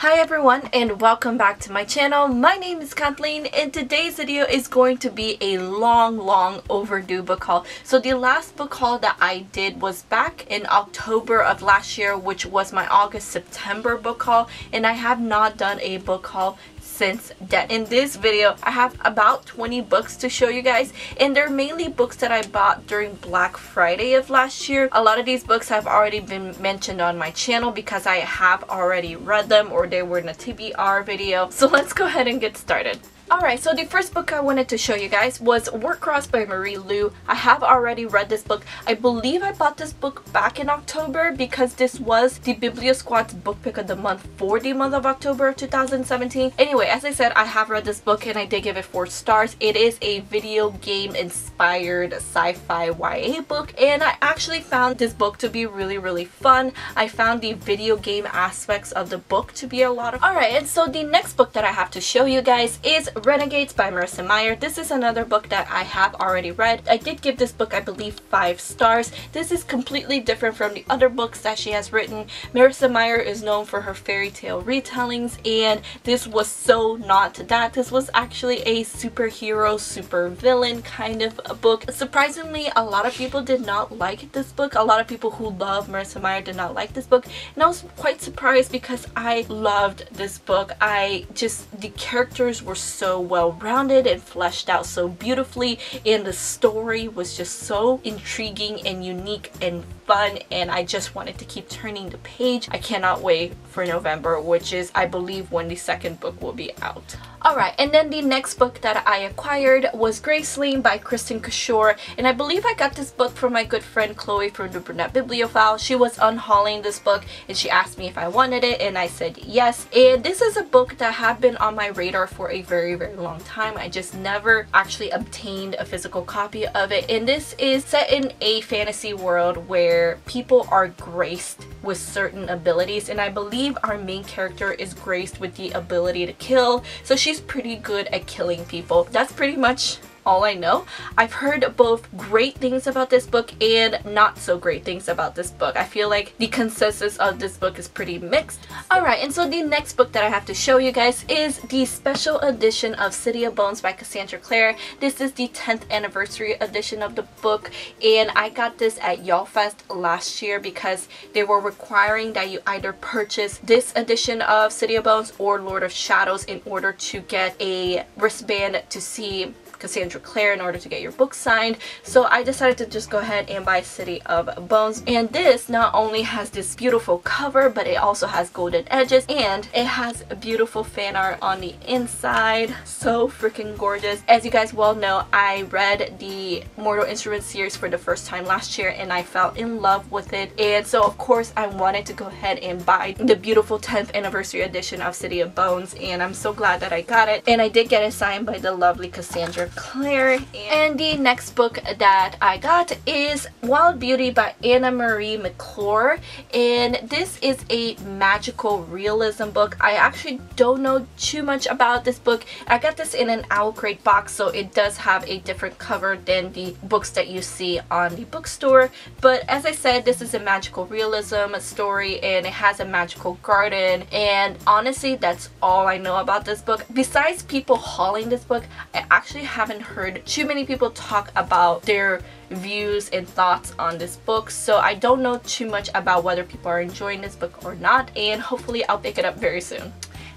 Hi everyone and welcome back to my channel. My name is Kathleen and today's video is going to be a long overdue book haul. So the last book haul that I did was back in October of last year, which was my August-September book haul, and I have not done a book haul since then. In this video I have about 20 books to show you guys, and they're mainly books that I bought during Black Friday of last year. A lot of these books have already been mentioned on my channel because I have already read them or they were in a TBR video. So let's go ahead and get started. Alright, so the first book I wanted to show you guys was Work Cross by Marie Lu. I have already read this book. I believe I bought this book back in October because this was the Biblio Squad's book pick of the month for the month of October of 2017. Anyway, as I said, I have read this book and I did give it 4 stars. It is a video game inspired sci-fi YA book, and I actually found this book to be really fun. I found the video game aspects of the book to be a lot of fun. Alright, and so the next book that I have to show you guys is Renegades by Marissa Meyer. This is another book that I have already read. I did give this book, I believe, 5 stars. This is completely different from the other books that she has written. Marissa Meyer is known for her fairy tale retellings, and this was so not that. This was actually a superhero, super villain kind of a book. Surprisingly, a lot of people did not like this book. A lot of people who love Marissa Meyer did not like this book, and I was quite surprised because I loved this book. The characters were so well-rounded and fleshed out so beautifully, and the story was just so intriguing and unique and fun, and I just wanted to keep turning the page. I cannot wait for November, which is, I believe, when the second book will be out. Alright, and then the next book that I acquired was Graceling by Kristen Kishore, and I believe I got this book from my good friend Chloe from the Brunette Bibliophile. She was unhauling this book and she asked me if I wanted it, and I said yes. And this is a book that had been on my radar for a very long time. I just never actually obtained a physical copy of it, and this is set in a fantasy world where people are graced with certain abilities, and I believe our main character is graced with the ability to kill, so she's pretty good at killing people. That's pretty much all I know. I've heard both great things about this book and not so great things about this book. I feel like the consensus of this book is pretty mixed. Alright, and so the next book that I have to show you guys is the special edition of City of Bones by Cassandra Clare. This is the 10th anniversary edition of the book, and I got this at Y'all Fest last year because they were requiring that you either purchase this edition of City of Bones or Lord of Shadows in order to get a wristband to see Cassandra Clare in order to get your book signed. So I decided to just go ahead and buy City of Bones, and this not only has this beautiful cover, but it also has golden edges and it has a beautiful fan art on the inside. So freaking gorgeous. As you guys well know, I read the Mortal Instruments series for the first time last year and I fell in love with it, and so of course I wanted to go ahead and buy the beautiful 10th anniversary edition of City of Bones, and I'm so glad that I got it, and I did get it signed by the lovely Cassandra Clare. And the next book that I got is Wild Beauty by Anna Marie McClure, and this is a magical realism book. I actually don't know too much about this book. I got this in an Owl Crate box, so it does have a different cover than the books that you see on the bookstore, but as I said, this is a magical realism story and it has a magical garden, and honestly that's all I know about this book. Besides people hauling this book, I actually haven't heard too many people talk about their views and thoughts on this book, so I don't know too much about whether people are enjoying this book or not, and hopefully I'll pick it up very soon.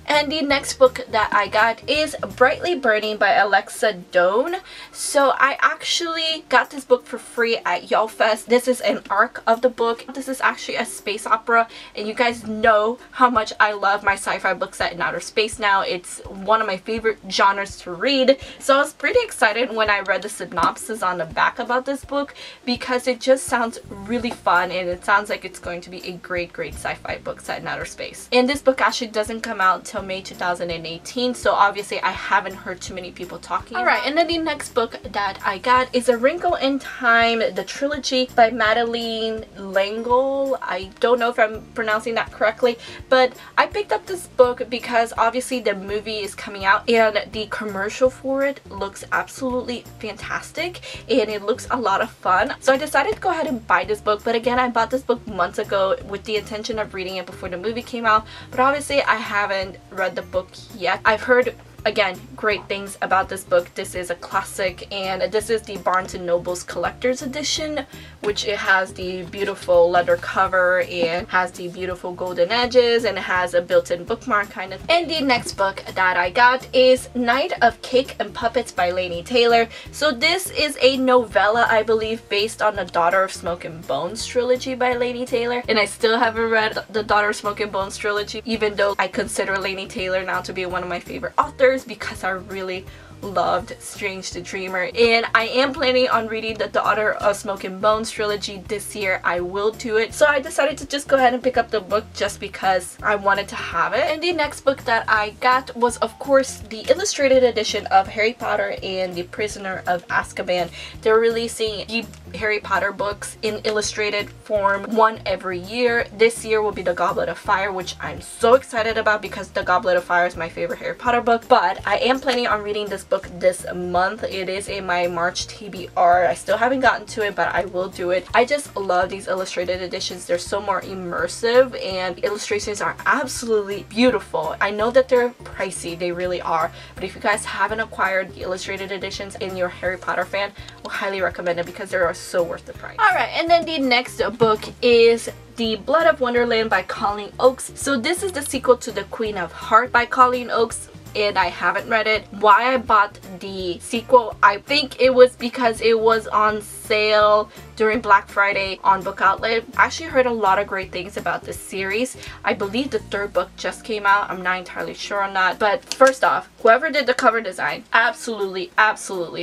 And the next book that I got is Brightly Burning by Alexa Doan. So I actually got this book for free at Y'all Fest. This is an arc of the book. This is actually a space opera, and you guys know how much I love my sci-fi books set in outer space now. It's one of my favorite genres to read. So I was pretty excited when I read the synopsis on the back about this book because it just sounds really fun and it sounds like it's going to be a great sci-fi book set in outer space. And this book actually doesn't come out until May 2018, so obviously I haven't heard too many people talking. Alright, and then the next book that I got is A Wrinkle in Time, the trilogy by Madeleine L'Engle. I don't know if I'm pronouncing that correctly, but I picked up this book because obviously the movie is coming out and the commercial for it looks absolutely fantastic and it looks a lot of fun. So I decided to go ahead and buy this book, but again, I bought this book months ago with the intention of reading it before the movie came out, but obviously I haven't read the book yet. I've heard, again, great things about this book. This is a classic, and this is the Barnes & Noble's collector's edition, which it has the beautiful leather cover and has the beautiful golden edges and it has a built-in bookmark kind of thing. And the next book that I got is Night of Cake and Puppets by Laini Taylor. So this is a novella, I believe, based on the Daughter of Smoke and Bones trilogy by Laini Taylor, and I still haven't read the Daughter of Smoke and Bones trilogy, even though I consider Laini Taylor now to be one of my favorite authors because I really loved Strange the Dreamer, and I am planning on reading the Daughter of Smoke and Bones trilogy this year. I will do it, so I decided to just go ahead and pick up the book just because I wanted to have it. And the next book that I got was, of course, the illustrated edition of Harry Potter and the Prisoner of Azkaban. They're releasing the Harry Potter books in illustrated form, one every year. This year will be the Goblet of Fire, which I'm so excited about because the Goblet of Fire is my favorite Harry Potter book, but I am planning on reading this book this month. It is in my March TBR. I still haven't gotten to it, but I will do it. I just love these illustrated editions. They're so more immersive and the illustrations are absolutely beautiful. I know that they're pricey, they really are, but if you guys haven't acquired the illustrated editions and you're a Harry Potter fan, I will highly recommend it because they are so worth the price. Alright, and then the next book is The Blood of Wonderland by Colleen Oakes. So this is the sequel to The Queen of Hearts by Colleen Oakes, and I haven't read it. Why I bought the sequel, I think it was because it was on sale during Black Friday on Book Outlet. I actually heard a lot of great things about this series. I believe the third book just came out. I'm not entirely sure on that, but first off, whoever did the cover design, absolutely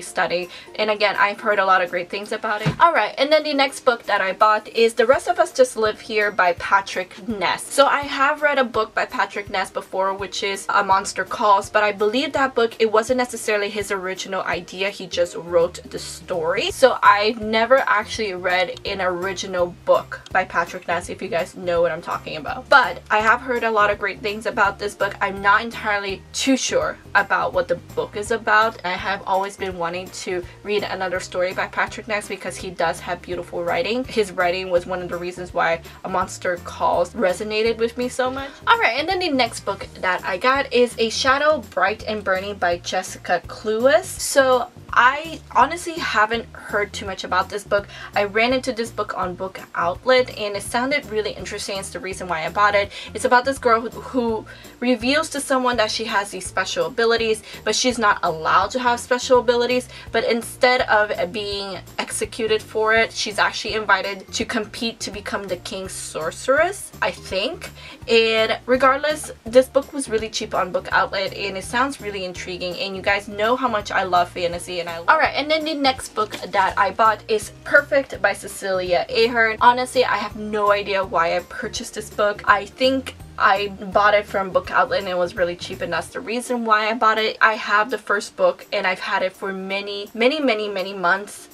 stunning, and again, I've heard a lot of great things about it. Alright, and then the next book that I bought is The Rest of Us Just Live Here by Patrick Ness. So I have read a book by Patrick Ness before, which is A Monster Calls, but I believe that book, it wasn't necessarily his original idea. He just wrote the story. So I've never actually read an original book by Patrick Ness, if you guys know what I'm talking about. But I have heard a lot of great things about this book. I'm not entirely too sure about what the book is about. I have always been wanting to read another story by Patrick Ness because he does have beautiful writing. His writing was one of the reasons why A Monster Calls resonated with me so much. Alright, and then the next book that I got is A Shadow Bright and Burning by Jessica Cluess. So I honestly haven't heard too much about this book. I ran into this book on Book Outlet and it sounded really interesting. It's the reason why I bought it. It's about this girl who reveals to someone that she has these special abilities, but she's not allowed to have special abilities. But instead of being executed for it, she's actually invited to compete to become the king's sorceress, I think. And regardless, this book was really cheap on Book Outlet and it sounds really intriguing, and you guys know how much I love fantasy. Alright, and then the next book that I bought is Perfect by Cecilia Ahern. Honestly, I have no idea why I purchased this book. I think I bought it from Book Outlet and it was really cheap, and that's the reason why I bought it. I have the first book and I've had it for many months.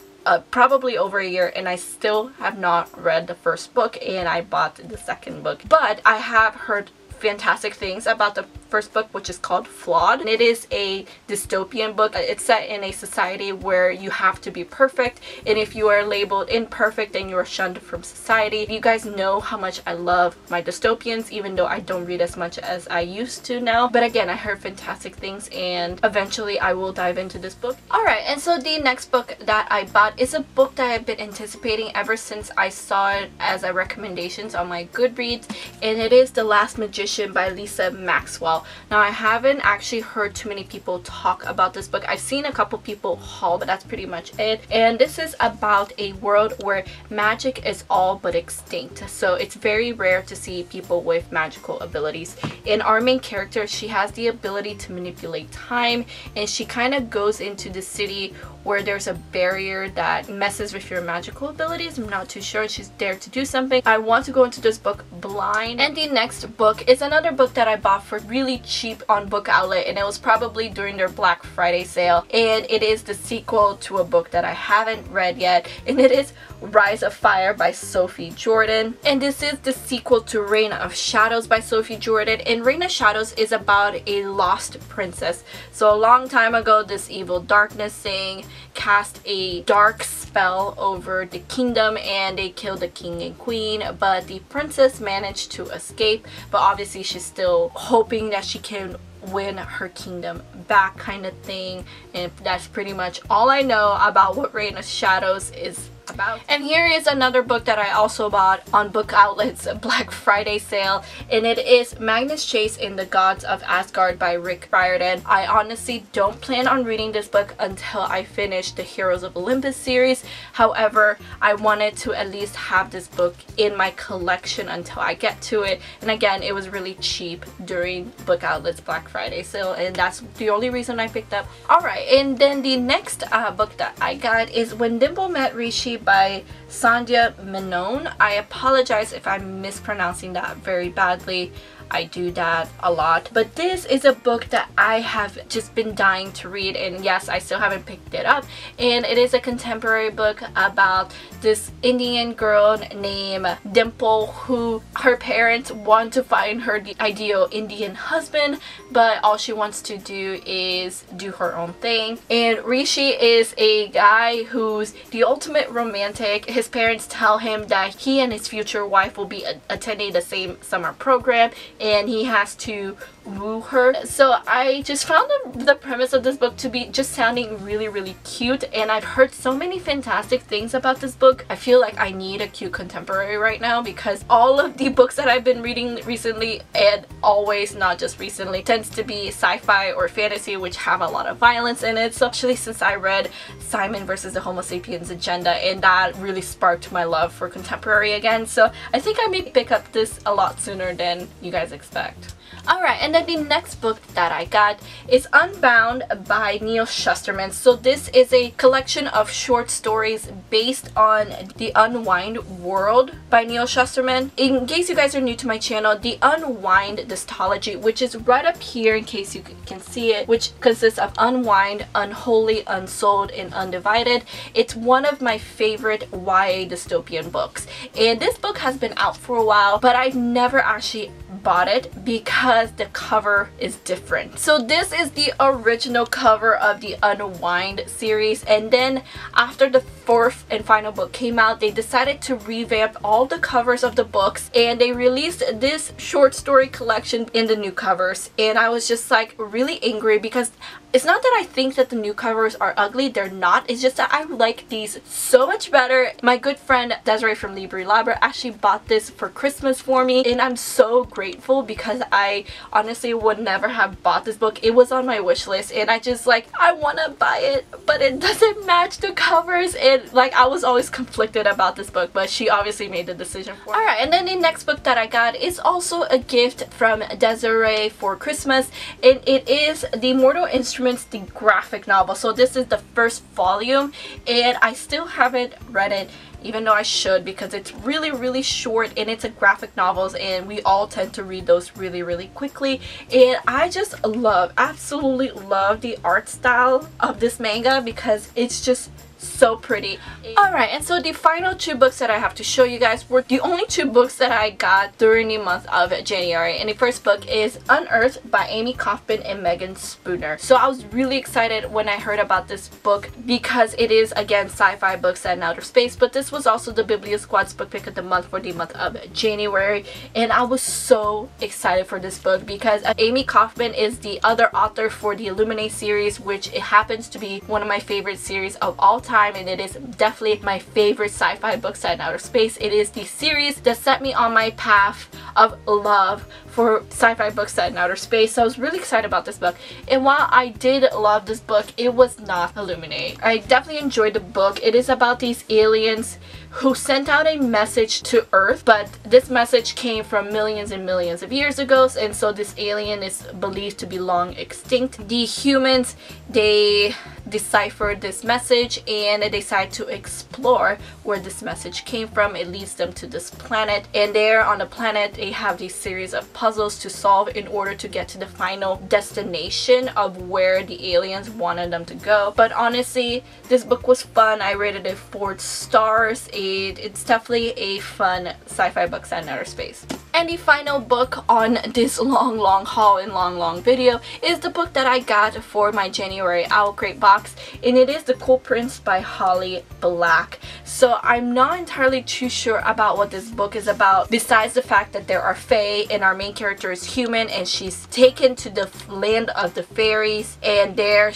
Probably over a year, and I still have not read the first book, and I bought the second book. But I have heard fantastic things about the first book, which is called Flawed, and it is a dystopian book. It's set in a society where you have to be perfect, and if you are labeled imperfect, then you are shunned from society. You guys know how much I love my dystopians, even though I don't read as much as I used to now. But again, I heard fantastic things, and eventually I will dive into this book. Alright, and so the next book that I bought is a book that I've been anticipating ever since I saw it as a recommendations on my Goodreads, and it is The Last Magician by Lisa Maxwell. Now, I haven't actually heard too many people talk about this book. I've seen a couple people haul, but that's pretty much it. And this is about a world where magic is all but extinct. So it's very rare to see people with magical abilities. And our main character, she has the ability to manipulate time, and she kind of goes into the city where there's a barrier that messes with your magical abilities. I'm not too sure. She's there to do something. I want to go into this book blind. And the next book is another book that I bought for really really cheap on Book Outlet, and it was probably during their Black Friday sale, and it is the sequel to a book that I haven't read yet, and it is Rise of Fire by Sophie Jordan, and this is the sequel to Reign of Shadows by Sophie Jordan. And Reign of Shadows is about a lost princess. So a long time ago, this evil darkness thing cast a dark spell over the kingdom, and they killed the king and queen, but the princess managed to escape, but obviously she's still hoping that she can win her kingdom back, kind of thing. And that's pretty much all I know about what Reign of Shadows is about. And here is another book that I also bought on Book Outlet's Black Friday sale, and it is Magnus Chase in the Gods of Asgard by Rick Riordan. I honestly don't plan on reading this book until I finish the Heroes of Olympus series. However, I wanted to at least have this book in my collection until I get to it, and again, it was really cheap during Book Outlet's Black Friday sale, and that's the only reason I picked up. Alright, and then the next book that I got is When Dimple Met Rishi by Sandhya Menon. I apologize if I'm mispronouncing that very badly. I do that a lot, but this is a book that I have just been dying to read, and yes, I still haven't picked it up. And it is a contemporary book about this Indian girl named Dimple, who her parents want to find her the ideal Indian husband, but all she wants to do is do her own thing. And Rishi is a guy who's the ultimate romantic. His parents tell him that he and his future wife will be attending the same summer program, and he has to woo her. So I just found the premise of this book to be just sounding really cute, and I've heard so many fantastic things about this book. I feel like I need a cute contemporary right now, because all of the books that I've been reading recently, and always, not just recently, tends to be sci-fi or fantasy, which have a lot of violence in it. So actually, since I read Simon versus the Homo Sapiens Agenda, and that really sparked my love for contemporary again, so I think I may pick up this a lot sooner than you guys expect. Alright, and then the next book that I got is Unbound by Neil Shusterman. So this is a collection of short stories based on the Unwind world by Neil Shusterman. In case you guys are new to my channel, the Unwind dystology, which is right up here in case you can see it, which consists of Unwind, Unholy, Unsouled, and Undivided. It's one of my favorite YA dystopian books, and this book has been out for a while, but I've never actually bought it because the cover is different. So this is the original cover of the Unwind series, and then after the fourth and final book came out, they decided to revamp all the covers of the books, and they released this short story collection in the new covers. And I was just like really angry, because it's not that I think that the new covers are ugly, they're not. It's just that I like these so much better. My good friend Desiree from Libri Labra actually bought this for Christmas for me, and I'm so grateful, because I honestly would never have bought this book. It was on my wish list, and I just like, I want to buy it, but it doesn't match the covers, and like I was always conflicted about this book, but she obviously made the decision for me. Alright, and then the next book that I got is also a gift from Desiree for Christmas, and it is the Mortal Instruments, the graphic novel. So this is the first volume, and I still haven't read it, even though I should, because it's really short, and it's a graphic novels, and we all tend to read those really quickly. And I just absolutely love the art style of this manga, because it's just so pretty. Alright, and so the final two books that I have to show you guys were the only two books that I got during the month of January. And the first book is Unearthed by Amy Kaufman and Megan Spooner. So I was really excited when I heard about this book, because it is again sci-fi books set in outer space, but this was also the BIBLIO Squad's book pick of the month for the month of January, and I was so excited for this book, because Amy Kaufman is the other author for the Illuminate series, which it happens to be one of my favorite series of all time, and it is definitely my favorite sci-fi book set in outer space. It is the series that set me on my path of love for sci-fi books set in outer space. So I was really excited about this book, and while I did love this book, it was not Illuminate. I definitely enjoyed the book. It is about these aliens who sent out a message to Earth, but this message came from millions and millions of years ago, and so this alien is believed to be long extinct. The humans, they deciphered this message, and they decide to explore where this message came from. It leads them to this planet, and there on the planet they have these series of puzzles to solve in order to get to the final destination of where the aliens wanted them to go. But honestly, this book was fun. I rated it 4 stars. It's definitely a fun sci-fi book set in outer space. And the final book on this long haul and long video is the book that I got for my January Owl Crate box, and it is The Cool Prince by Holly Black. So I'm not entirely too sure about what this book is about, besides the fact that there are fae and our main character is human and she's taken to the land of the fairies, and there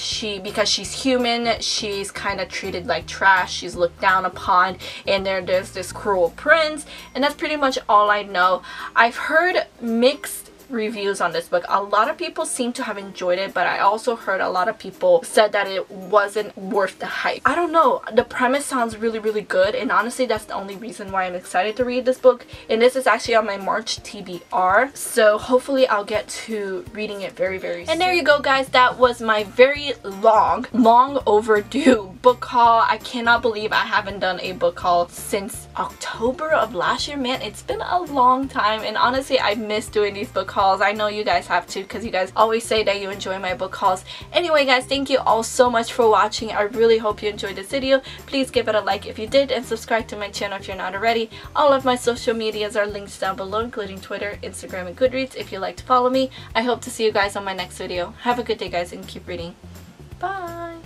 because she's human, she's kind of treated like trash, she's looked down upon, and there's this cruel prince, and that's pretty much all I know. I've heard mixed reviews on this book. A lot of people seem to have enjoyed it, but I also heard a lot of people said that it wasn't worth the hype. I don't know. The premise sounds really good, and honestly that's the only reason why I'm excited to read this book. And this is actually on my March TBR, so hopefully I'll get to reading it very soon. And there you go, guys. That was my very long overdue book haul. I cannot believe I haven't done a book haul since October of last year. Man, it's been a long time, and honestly I miss doing these book hauls. I know you guys have to, because you guys always say that you enjoy my book hauls. Anyway, guys, thank you all so much for watching. I really hope you enjoyed this video. Please give it a like if you did, and subscribe to my channel if you're not already. All of my social medias are linked down below, including Twitter, Instagram, and Goodreads if you'd like to follow me. I hope to see you guys on my next video. Have a good day, guys, and keep reading. Bye!